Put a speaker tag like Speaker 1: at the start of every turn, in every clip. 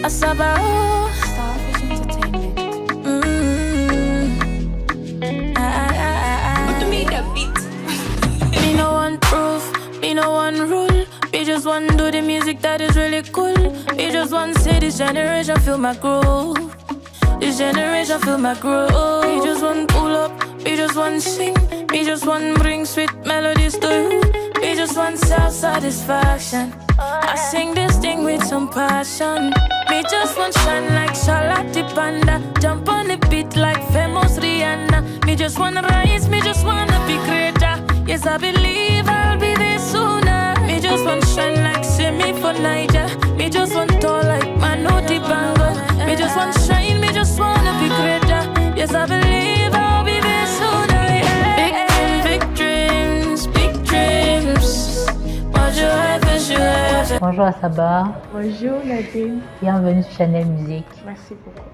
Speaker 1: Asaba, Starfish Entertainment.
Speaker 2: But to me that beat.
Speaker 1: Me no one proof, me no one rule. Me just want do the music that is really cool. Me just want say this generation feel my groove. This generation feel my groove. Me just want pull up, me just want sing. Me just want bring sweet melodies to you. Me just want self-satisfaction. I sing this thing with some passion. Me just want shine like Charlotte Dipanda. Jump on the beat like famous Rihanna. Me just wanna rise, me just wanna be greater. Yes, I believe I'll be there sooner. Me just want shine like Simi for Niger. Me just want tall like Manu Dipanda. Me just want shine, me just wanna be greater. Yes, I believe I'll be there sooner. Yeah. Big dreams, big dreams. Moi je rêve, je rêve.
Speaker 3: Bonjour Asaba.
Speaker 4: Bonjour Nadine.
Speaker 3: Bienvenue sur Channel Musique.
Speaker 4: Merci beaucoup.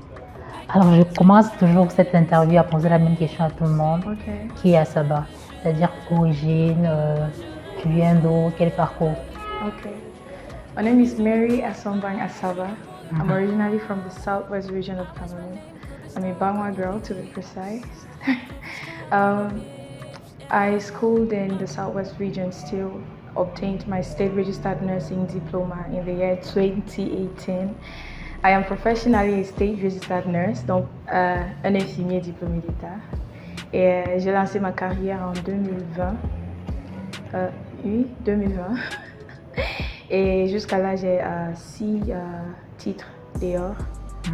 Speaker 3: Alors je commence toujours cette interview à poser la même question à tout le monde.
Speaker 4: Okay.
Speaker 3: Qui est Asaba? C'est-à-dire origine, tu viens d'où, quel parcours?
Speaker 4: Okay. My name is Mary ASOMBANG ASABA. I'm originally from the southwest region of Cameroon. I'm a Bangwa girl to be precise. I schooled in the southwest region, still obtained my state registered nursing diploma in the year 2018. I am professionally a state registered nurse, donc un infirmier diplômé d'État. Et j'ai lancé ma carrière en 2020. Oui, 2020. Et jusqu'à là, j'ai 6 titres dehors,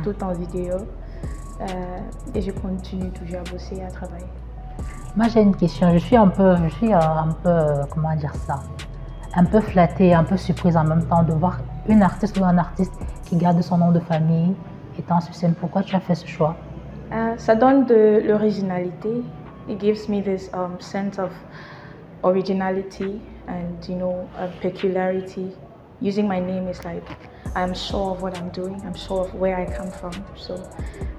Speaker 4: tout en vidéo. Et je continue toujours à bosser et à travailler.
Speaker 3: Moi j'ai une question, je suis un peu, comment dire ça, un peu flattée, un peu surprise en même temps de voir une artiste ou un artiste qui garde son nom de famille étant sur scène. Pourquoi tu as fait ce choix?
Speaker 4: Ça donne de l'originalité. It gives me this sense of originality and peculiarity. Using my name is like I'm sure of what I'm doing. I'm sure of where I come from. So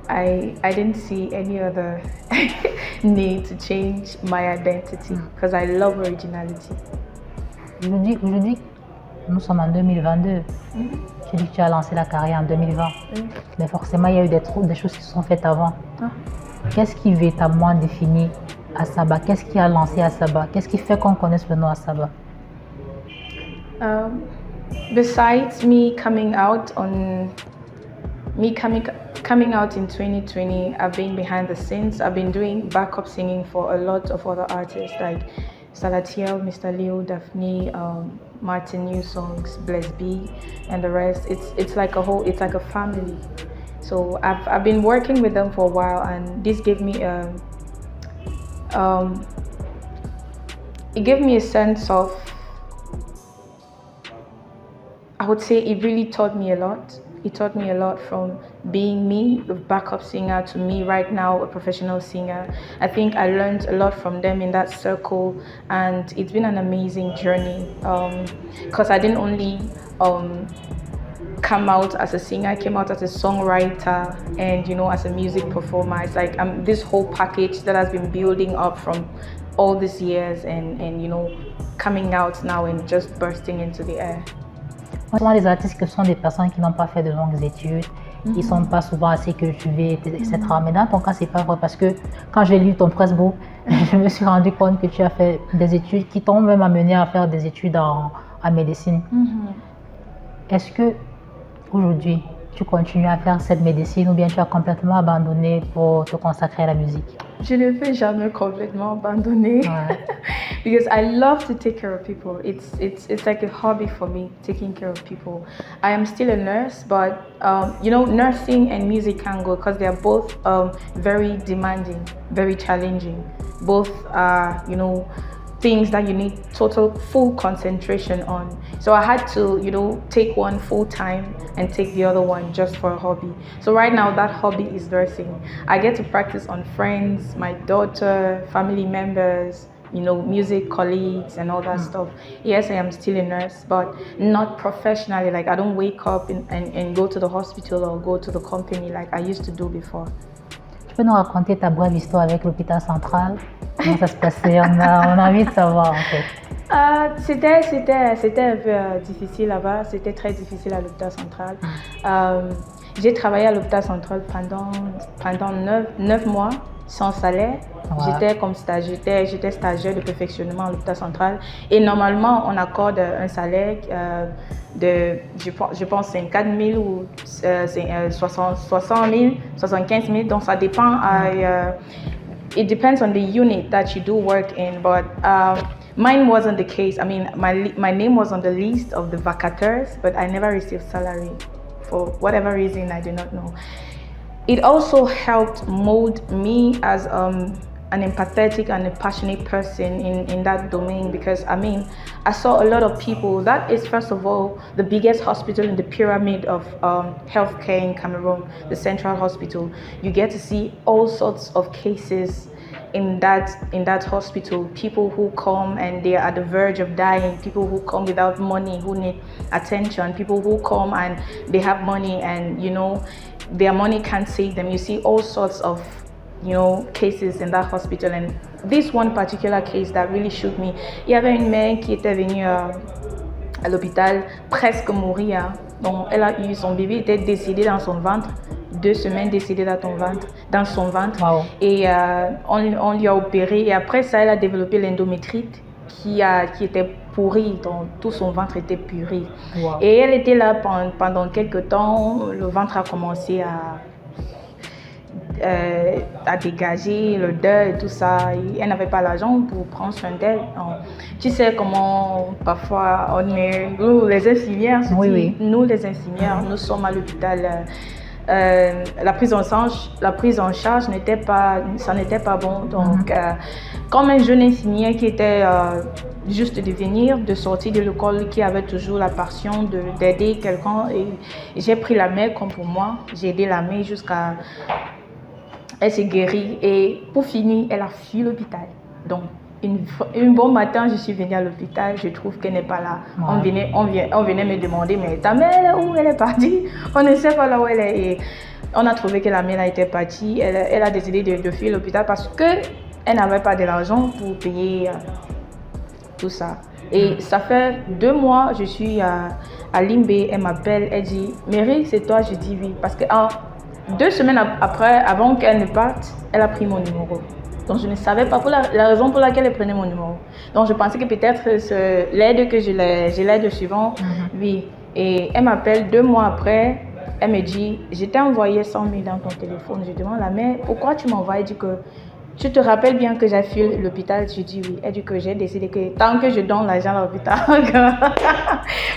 Speaker 4: I didn't see any other need to change my identity because I love originality.
Speaker 3: Aujourd'hui, nous sommes en 2022. Tu dis que tu as lancé la carrière en 2020. Mais forcément, il y a eu des choses qui se sont faites avant. Qu'est-ce qui véritablement définit Asaba? Qu'est-ce qui a lancé Asaba? Qu'est-ce qui fait qu'on connaisse le nom Asaba?
Speaker 4: Besides me coming out in 2020, I've been behind the scenes. I've been doing backup singing for a lot of other artists like Salatiel, Mr. Leo, Daphné, Martin New Songs, Bless B, and the rest. It's like a family. So I've been working with them for a while, and this gave me it gave me a sense of, I would say it really taught me a lot. It taught me a lot from being me, a backup singer, to me right now, a professional singer. I think I learned a lot from them in that circle, and it's been an amazing journey. Because I didn't only come out as a singer, I came out as a songwriter and as a music performer. It's like this whole package that has been building up from all these years and coming out now and just bursting into the air.
Speaker 3: Souvent, les artistes que sont des personnes qui n'ont pas fait de longues études, ils ne sont pas souvent assez cultivés, etc. Mais dans ton cas, c'est pas vrai parce que quand j'ai lu ton Facebook, je me suis rendu compte que tu as fait des études qui t'ont même amené à faire des études en médecine. Est-ce que aujourd'hui, tu continues à faire cette médecine ou bien tu as complètement abandonné pour te consacrer à la musique?
Speaker 4: Je ne vais jamais complètement abandonner. Because I love to take care of people. It's like a hobby for me, taking care of people. I am still a nurse, but nursing and music can go because they are both very demanding, very challenging. Both are things that you need total full concentration on. So I had to, you know, take one full time and take the other one just for a hobby. So right now that hobby is nursing. I get to practice on friends, my daughter, family members, you know, music colleagues and all that stuff. Yes, I am still a nurse, but not professionally. Like I don't wake up and go to the hospital or go to the company like I used to do before.
Speaker 3: Tu peux nous raconter ta brève histoire avec l'hôpital central? Comment ça se passait? On a envie de savoir en fait.
Speaker 4: C'était un peu difficile là-bas. C'était très difficile à l'hôpital central. J'ai travaillé à l'hôpital central pendant 9 mois sans salaire. Ouais. J'étais comme stagiaire, j'étais stagiaire de perfectionnement à l'hôpital central. Et normalement, on accorde un salaire de, je pense, 54 000 ou 60 000, 75 000. Donc ça dépend. It depends on the unit that you do work in, but mine wasn't the case. I mean, my name was on the list of the vacateurs, but I never received salary for whatever reason, I do not know. It also helped mold me as an empathetic and a passionate person in that domain, because I mean, I saw a lot of people. That is, first of all, the biggest hospital in the pyramid of healthcare in Cameroon, the Central Hospital. You get to see all sorts of cases in that hospital. People who come and they are at the verge of dying, people who come without money, who need attention, people who come and they have money and, you know, their money can't save them. You see all sorts of, you know, cases in that hospital. And this one particular case that really shook me, il y avait une mère qui était venue à l'hôpital presque mourir. Donc elle a eu, son bébé était décédé dans son ventre, 2 semaines décédé dans son ventre. Wow. Et on lui a opéré, et après ça elle a développé l'endométrite qui était pourrie, donc tout son ventre était puré. Wow. Et elle était là pendant quelques temps, le ventre a commencé à dégager l'odeur et tout ça. Et elle n'avait pas l'argent pour prendre soin d'elle. Tu sais comment parfois on est, nous les infirmières, oui. Nous les infirmières, nous sommes à l'hôpital. La prise en charge n'était pas bon. Donc, comme un jeune infirmier qui était juste de venir, de sortir de l'école, qui avait toujours la passion d'aider quelqu'un, et j'ai pris la mère comme pour moi. J'ai aidé la mère jusqu'à elle s'est guérie, et pour finir, elle a fui l'hôpital. Donc, un bon matin, je suis venue à l'hôpital, je trouve qu'elle n'est pas là. Ouais. On venait me demander, mais ta mère, où elle est partie? On ne sait pas là où elle est. Et on a trouvé que la mère était partie. Elle a décidé de fuir l'hôpital parce qu'elle n'avait pas de l'argent pour payer tout ça. Et ça fait 2 mois, je suis à Limbé, elle m'appelle, elle dit, Mary, c'est toi? Je dis oui. Parce que 2 semaines après, avant qu'elle ne parte, elle a pris mon numéro. Donc je ne savais pas la raison pour laquelle elle prenait mon numéro. Donc je pensais que peut-être l'aide que je l'aide suivant, oui. Et elle m'appelle 2 mois après, elle me dit, je t'ai envoyé 100 000 dans ton téléphone. Je demande à la mère, pourquoi tu m'envoies? Elle dit que, tu te rappelles bien que j'ai fui l'hôpital? Je dis oui. Elle dit que j'ai décidé que tant que je donne l'argent à l'hôpital,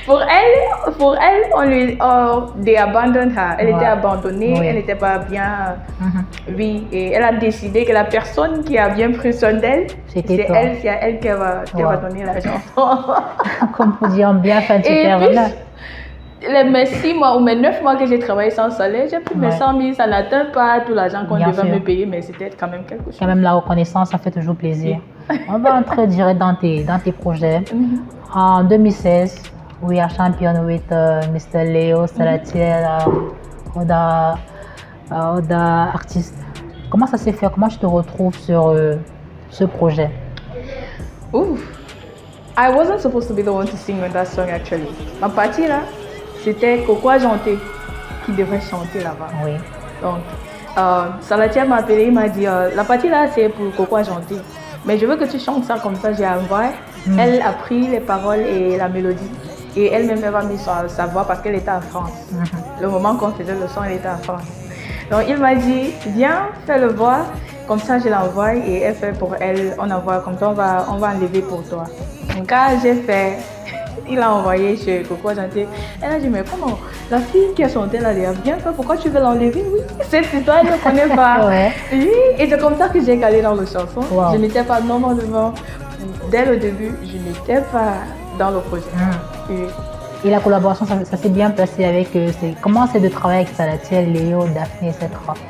Speaker 4: pour elle, on lui they abandoned her. Elle était abandonnée, oui. Elle n'était pas bien. Oui, et elle a décidé que la personne qui a bien pris soin d'elle, c'est elle qui va donner l'argent.
Speaker 3: Comme pour dire bien fait, tu perds là.
Speaker 4: Mes 6 mois ou mes 9 mois que j'ai travaillé sans salaire, j'ai pris mes 100 000, ça n'atteint pas tout l'argent qu'on devait me payer, mais c'était quand même quelque chose.
Speaker 3: Quand même la reconnaissance, ça fait toujours plaisir. On va entrer direct dans tes projets. En 2016, we are champion with Mr. Leo, Salatiel, other artistes. Comment ça s'est fait? Comment tu te retrouves sur ce projet?
Speaker 4: I wasn't supposed to be the one to sing on that song actually. Ma partie là, c'était Coco Janté qui devrait chanter là-bas.
Speaker 3: Oui.
Speaker 4: Donc, Salatiel m'a appelé, il m'a dit la partie là c'est pour Coco Janté. Mais je veux que tu chantes ça comme ça, j'ai envoyé. Elle a pris les paroles et la mélodie. Et elle-même va mis sa voix parce qu'elle était en France. Le moment qu'on faisait le son, elle était en France. Donc il m'a dit, viens, fais le voix. Comme ça, je l'envoie et elle fait pour elle. On envoie comme ça, on va enlever pour toi. Donc quand j'ai fait, il a envoyé chez Coco Janté. Elle a dit, mais comment? La fille qui a chanté là, elle a bien fait, pourquoi tu veux l'enlever? Oui, cette histoire, elle ne connaît pas. Oui, et c'est comme ça que j'ai calé dans le chanson. Wow. Je n'étais pas normalement dès le début, je n'étais pas dans le projet. Oui.
Speaker 3: Et la collaboration, ça s'est bien passé avec... comment c'est de travailler avec Salatiel, Léo, Daphné, etc.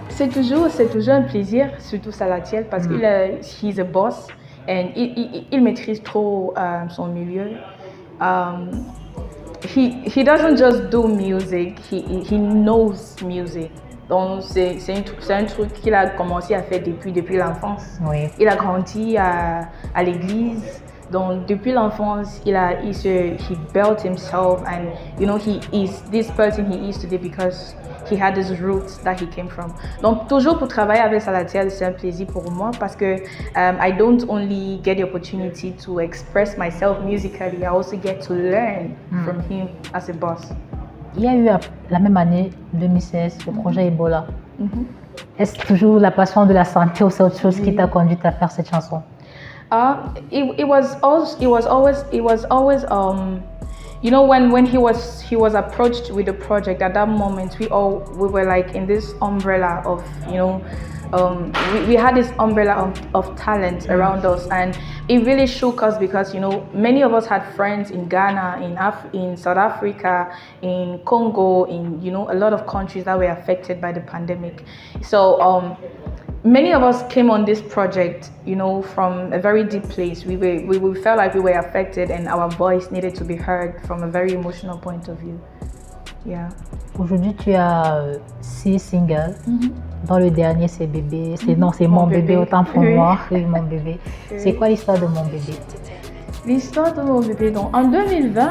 Speaker 4: C'est toujours un plaisir, surtout Salatiel, parce qu'il he's a boss et il maîtrise trop son milieu. He doesn't just do music, he knows music. Donc c'est un truc qu'il a commencé à faire depuis l'enfance.
Speaker 3: Oui.
Speaker 4: Il a grandi à l'église. Donc depuis l'enfance, he built himself, and you know, he is this person he is today because he had his roots that he came from. Donc toujours pour travailler avec Salatiel, c'est un plaisir pour moi parce que I don't only get the opportunity to express myself musically, I also get to learn from him as a boss.
Speaker 3: Il y a eu la même année, 2016, le projet Ebola. Est-ce toujours la passion de la santé ou c'est autre chose qui t'a conduit à faire cette chanson?
Speaker 4: It was always you know, when he was approached with the project, at that moment we were like in this umbrella of, you know, we had this umbrella of talent around us, and it really shook us because, you know, many of us had friends in Ghana, in South Africa, in Congo, in, you know, a lot of countries that were affected by the pandemic. So many of us came on this project, you know, from a very deep place. We felt like we were affected and our voice needed to be heard from a very emotional point of view. Yeah.
Speaker 3: Aujourd'hui, tu as 6 singles. Dans le dernier, c'est Bébé. C'est Mon bébé, autant pour moi. Oui, Mon bébé. C'est quoi l'histoire de Mon bébé?
Speaker 4: L'histoire de Mon bébé, donc en 2020,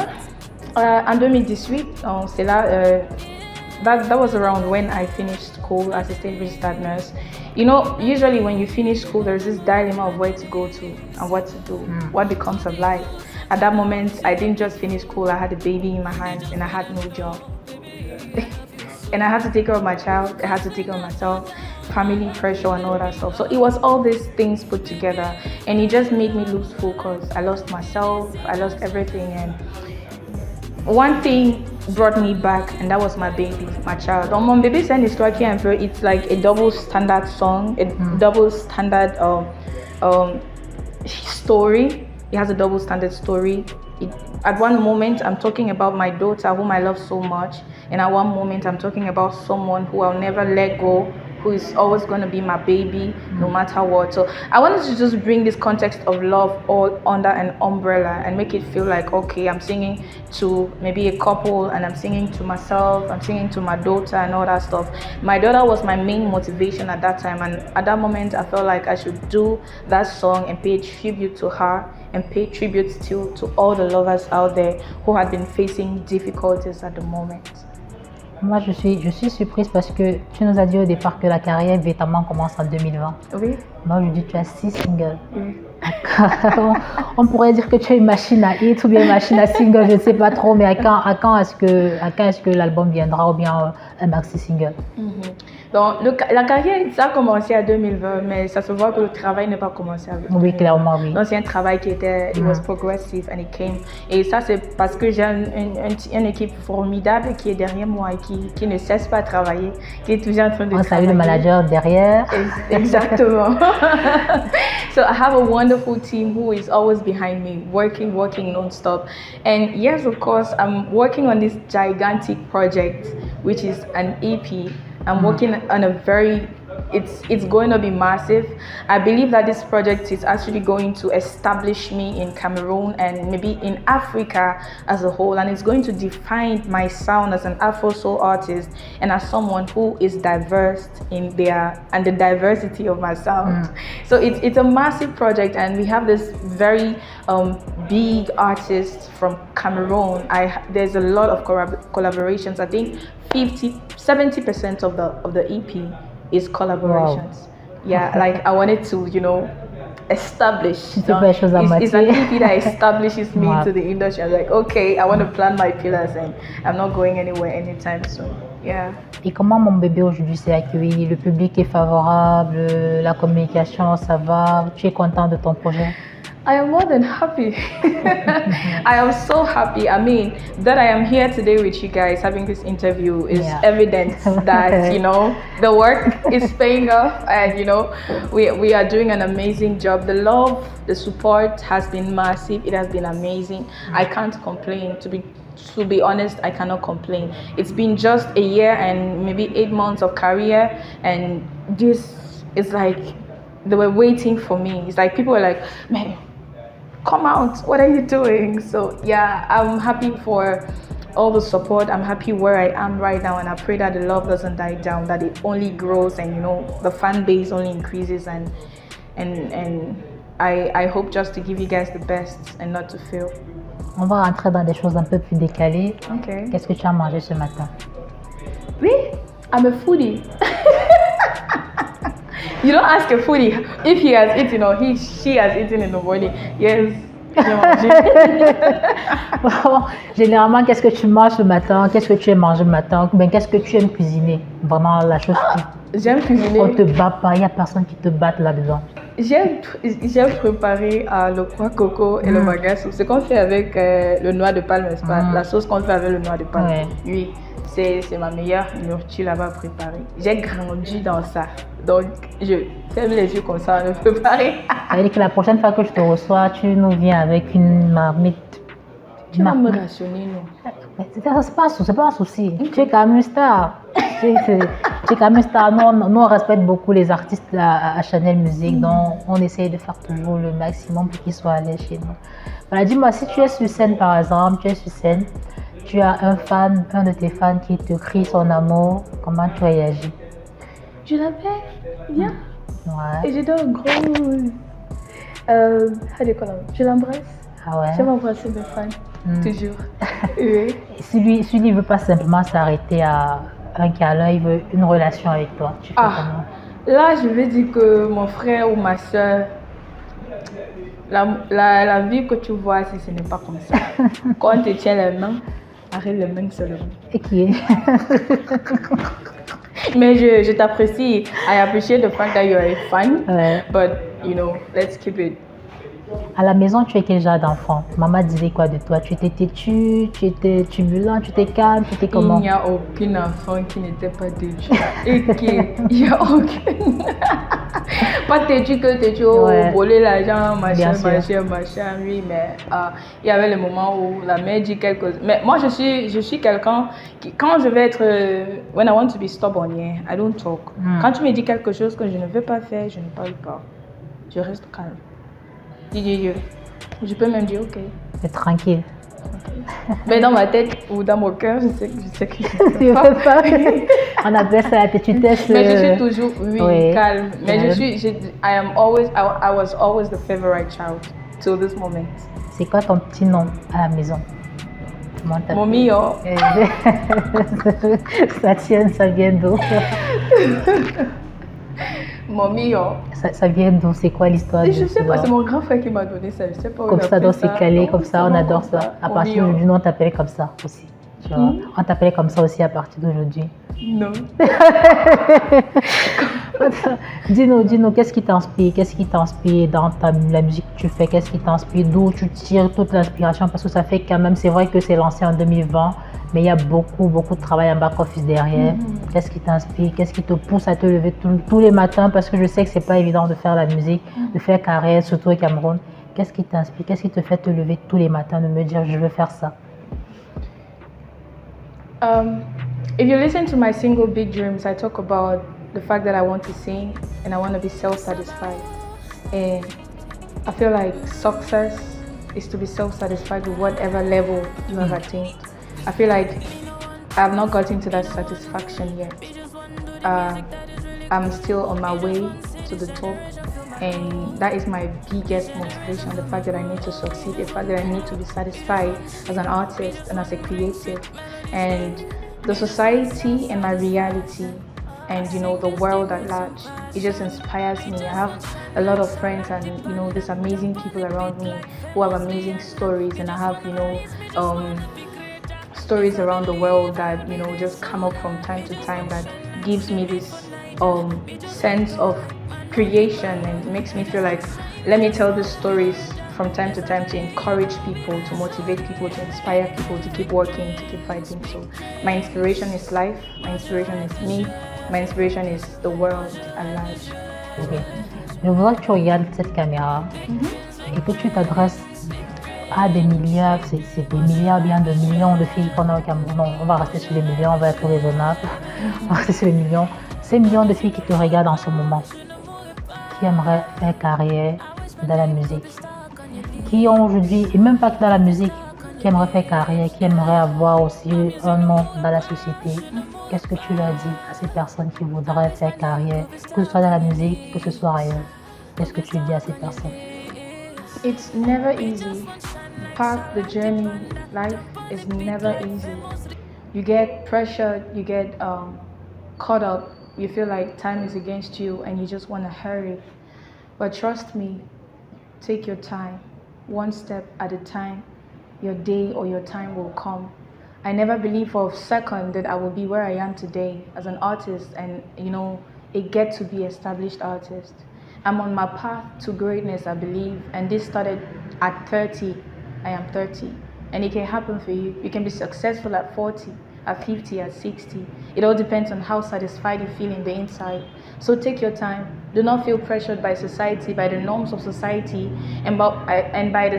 Speaker 4: en 2018, c'est là. That was around when I finished school as a state registered nurse. You know, usually when you finish school, there's this dilemma of where to go to and what to do, what becomes of life. At that moment, I didn't just finish school, I had a baby in my hands and I had no job. And I had to take care of my child, I had to take care of myself, family pressure and all that stuff. So it was all these things put together and it just made me lose focus. I lost myself, I lost everything, and one thing brought me back, and that was my baby, my child. Mon bébé, c'est une histoire qui est un peu, it's like a double standard song, a double standard story. It has a double standard story. At one moment, I'm talking about my daughter, whom I love so much, and at one moment, I'm talking about someone who I'll never let go, who is always going to be my baby, no matter what. So I wanted to just bring this context of love all under an umbrella and make it feel like, okay, I'm singing to maybe a couple and I'm singing to myself, I'm singing to my daughter and all that stuff. My daughter was my main motivation at that time, and at that moment I felt like I should do that song and pay tribute to her and pay tribute still to all the lovers out there who had been facing difficulties at the moment.
Speaker 3: Moi, je suis surprise parce que tu nous as dit au départ que la carrière véritablement commence en 2020.
Speaker 4: Oui.
Speaker 3: Moi, aujourd'hui, tu as 6 singles.
Speaker 4: Oui.
Speaker 3: On pourrait dire que tu es une machine à hit ou bien une machine à single, je ne sais pas trop, mais à quand est-ce que l'album viendra ou bien un maxi single?
Speaker 4: Donc, la carrière, ça a commencé en 2020, mais ça se voit que le travail n'est pas commencé avec.
Speaker 3: Oui, clairement, oui.
Speaker 4: Donc, c'est un travail qui était, it was progressive and it came. Et ça, c'est parce que j'ai une équipe formidable qui est derrière moi et qui ne cesse pas de travailler, qui est toujours en train de travailler.
Speaker 3: On salue le manager derrière.
Speaker 4: Exactement. So I have a wonderful team who is always behind me, working non-stop. And yes, of course, I'm working on this gigantic project, which is an EP. I'm working on a very, it's going to be massive. I believe that this project is actually going to establish me in Cameroon and maybe in Africa as a whole, and it's going to define my sound as an Afro soul artist and as someone who is diverse in and the diversity of my sound. So it's a massive project, and we have this very big artists from Cameroon. There's a lot of collaborations. I think 70% of the EP is collaborations. Wow. Yeah, like I wanted to, you know, establish. It's an EP that establishes me to the industry. I'm like, okay, I want to plant my pillars and I'm not going anywhere anytime soon. Yeah.
Speaker 3: Et comment Mon bébé aujourd'hui s'est accueilli? Le public est favorable, la communication, ça va? Tu es content de ton projet?
Speaker 4: I am more than happy. I am so happy. I mean, that I am here today with you guys having this interview is evidence that, you know, the work is paying off, and, you know, we are doing an amazing job. The love, the support has been massive. It has been amazing. I can't complain. To be honest, I cannot complain. It's been just a year and maybe 8 months of career, and this is like, they were waiting for me. It's like people were like, man, come out, what are you doing? So yeah, I'm happy for all the support. I'm happy where I am right now, and I pray that the love doesn't die down, that it only grows, and, you know, the fan base only increases, and I hope just to give you guys the best and not to fail.
Speaker 3: On va rentrer dans des choses un peu plus décalées.
Speaker 4: Okay.
Speaker 3: Qu'est-ce que tu as mangé ce matin?
Speaker 4: Oui, I'm a foodie. You don't ask a foodie if he has eaten or she has eaten in the morning. Yes, j'ai mangé.
Speaker 3: Bon, généralement, qu'est-ce que tu manges le matin? Qu'est-ce que tu aimes manger le matin? Ben, qu'est-ce que tu aimes cuisiner? Vraiment la chose
Speaker 4: J'aime cuisiner.
Speaker 3: On te bat pas, il n'y a personne qui te batte là-dedans.
Speaker 4: J'aime préparer le pois coco et le bagasse. Ce qu'on fait avec le noix de palme, n'est-ce pas? La sauce qu'on fait avec le noix de palme. Ouais. Oui, c'est ma meilleure nourriture là-bas préparée. J'ai grandi dans ça. Donc, je ferme les yeux comme ça à me préparer.
Speaker 3: Ça veut dire que la prochaine fois que je te reçois, tu nous viens avec une marmite.
Speaker 4: Tu vas me rationner, non?
Speaker 3: C'est pas un souci. Tu es quand même une star. Tu es quand même une star. Nous, on respecte beaucoup les artistes à Chanel Musique, donc on essaye de faire toujours le maximum pour qu'ils soient à l'aise chez nous. Voilà, dis-moi, si tu es sur scène par exemple, tu as un de tes fans qui te crie son amour, comment tu réagis?
Speaker 4: Je l'appelle, viens.
Speaker 3: Ouais.
Speaker 4: Et je donne un gros. Je l'embrasse.
Speaker 3: Ah ouais.
Speaker 4: J'aime embrasser mes fans, toujours. Oui.
Speaker 3: Si lui ne veut pas simplement s'arrêter à un câlin, il veut une relation avec toi, tu fais comment?
Speaker 4: Là, je vais dire que mon frère ou ma soeur, la vie que tu vois, si ce n'est pas comme ça. Quand on te tient les mains, arrête les mains seulement.
Speaker 3: Et qui est?
Speaker 4: Mais je t'apprécie. I appreciate the fact that you are a fan. Ouais. But, you know, let's keep it.
Speaker 3: À la maison, tu es quel genre d'enfant? Maman disait quoi de toi? Tu étais têtu, tu étais turbulent, tu étais calme, tu étais comment?
Speaker 4: Il n'y a aucun enfant qui n'était pas têtu. Il n'y a aucun. Pas têtu que têtu, voler l'argent, machin, oui, mais il y avait le moment où la mère dit quelque chose. Mais moi, je suis quelqu'un qui, quand je vais être, when I want to be stubborn, yeah, I don't talk. Quand tu me dis quelque chose que je ne veux pas faire, je ne parle pas. Je reste calme. Je peux même dire ok.
Speaker 3: C'est tranquille.
Speaker 4: Okay. Mais dans ma tête ou dans mon cœur, je sais que je
Speaker 3: ne peux pas. On appelle ça la têtutesse.
Speaker 4: Mais je suis toujours calme. Mais I was always the favorite child till this moment.
Speaker 3: C'est quoi ton petit nom à la maison?
Speaker 4: Mommy, yo.
Speaker 3: Ça vient d'où?
Speaker 4: Mommy, yo.
Speaker 3: Ça vient d'où? C'est quoi l'histoire?
Speaker 4: Je sais pas, c'est mon grand frère qui m'a donné ça. Je sais pas.
Speaker 3: Comme ça, donc c'est calé, comme ça, on adore ça. À partir d'aujourd'hui, on t'appelait comme ça aussi. Tu vois? On t'appelait comme ça aussi à partir d'aujourd'hui.
Speaker 4: Non.
Speaker 3: Dis-nous, qu'est-ce qui t'inspire? Qu'est-ce qui t'inspire dans la musique que tu fais? Qu'est-ce qui t'inspire? D'où tu tires toute l'inspiration? Parce que ça fait quand même, c'est vrai que c'est lancé en 2020, mais il y a beaucoup de travail en back-office derrière. Qu'est-ce qui t'inspire? Qu'est-ce qui te pousse à te lever tous les matins? Parce que je sais que c'est pas évident de faire la musique, de faire carrière, surtout au Cameroun. Qu'est-ce qui t'inspire? Qu'est-ce qui te fait te lever tous les matins, de me dire je veux faire ça?
Speaker 4: If you listen to my single Big Dreams, I talk about the fact that I want to sing and I want to be self-satisfied. And I feel like success is to be self-satisfied with whatever level you have attained. I feel like I have not gotten to that satisfaction yet. I'm still on my way to the top, and that is my biggest motivation, the fact that I need to succeed, the fact that I need to be satisfied as an artist and as a creative. And the society and my reality and, you know, the world at large, it just inspires me. I have a lot of friends and, you know, there's amazing people around me who have amazing stories, and I have, you know, stories around the world that, you know, just come up from time to time that gives me this sense of creation and makes me feel like, let me tell these stories from time to time to encourage people, to motivate people, to inspire people to keep working, to keep fighting. So my inspiration is life, my inspiration is me, my inspiration is the world at large.
Speaker 3: Ok. Je voudrais que tu regardes cette caméra et que tu t'adresses à des milliards, c'est des milliards, bien de millions de filles qu'on a au Cameroun. Non, on va rester sur les millions, on va être raisonnable. On va rester sur les millions. Ces millions de filles qui te regardent en ce moment, qui aimeraient faire carrière dans la musique, qui ont aujourd'hui, et même pas que dans la musique, qui aimeraient faire carrière, qui aimeraient avoir aussi un nom dans la société. Qu'est-ce que tu leur dis à ces personnes qui voudraient faire carrière, que ce soit dans la musique, que ce soit ailleurs? Qu'est-ce que tu dis à ces personnes?
Speaker 4: It's never easy. Path, the journey, life is never easy. You get pressured, you get caught up, you feel like time is against you and you just want to hurry. But trust me, take your time, one step at a time. Your day or your time will come. I never believed for a second that I would be where I am today as an artist and, a get to be established artist. I'm on my path to greatness, I believe, and this started at 30. I am 30, and it can happen for you. You can be successful at 40, at 50, at 60. It all depends on how satisfied you feel in the inside. So take your time. Do not feel pressured by society, by the norms of society, and by the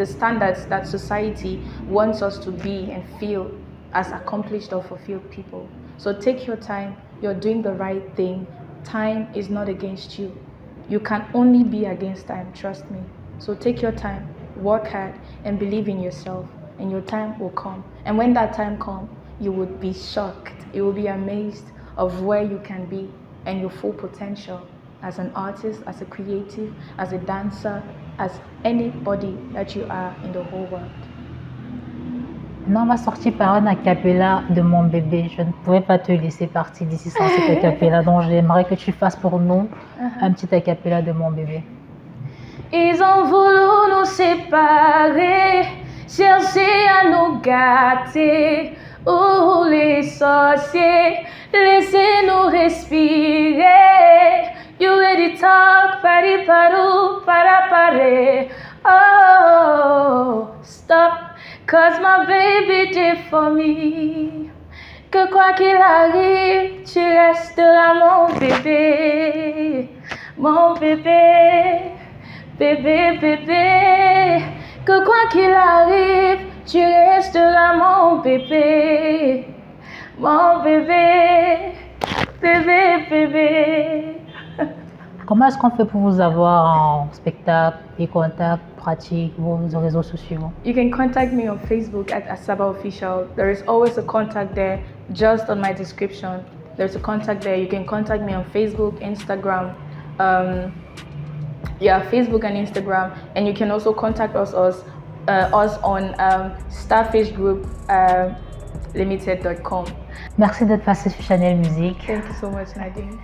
Speaker 4: standards that society wants us to be and feel as accomplished or fulfilled people. So take your time. You're doing the right thing. Time is not against you. You can only be against time, trust me. So take your time, work hard, and believe in yourself, and your time will come. And when that time comes, you would be shocked. You will be amazed of where you can be and your full potential as an artist, as a creative, as a dancer, as anybody that you are in the whole world.
Speaker 3: Non, on va sortir par un acapella de mon bébé. Je ne pourrais pas te laisser partir d'ici sans cet acapella, donc j'aimerais que tu fasses pour nous un petit acapella de mon bébé.
Speaker 4: Ils ont voulu nous séparer, chercher à nous gâter. Oh, les sorciers, laissez-nous respirer. You ready talk, pari paru, para pare. Oh, stop, cause my baby did for me. Que quoi qu'il arrive, tu resteras mon bébé. Mon bébé, bébé, bébé. Que quoi qu'il arrive, tu resteras mon bébé. Mon bébé, bébé, bébé.
Speaker 3: Comment est-ce qu'on fait pour vous avoir en spectacle, des contacts, pratiques, vos réseaux sociaux?
Speaker 4: You can contact me on Facebook at Asaba Official. There is always a contact there, just on my description. There's a contact there. You can contact me on Facebook, Instagram. Facebook and Instagram. And you can also contact us on Starfish Group Limited.com.
Speaker 3: Merci d'être passé sur Channel Musique.
Speaker 4: Thank you so much, Nadine.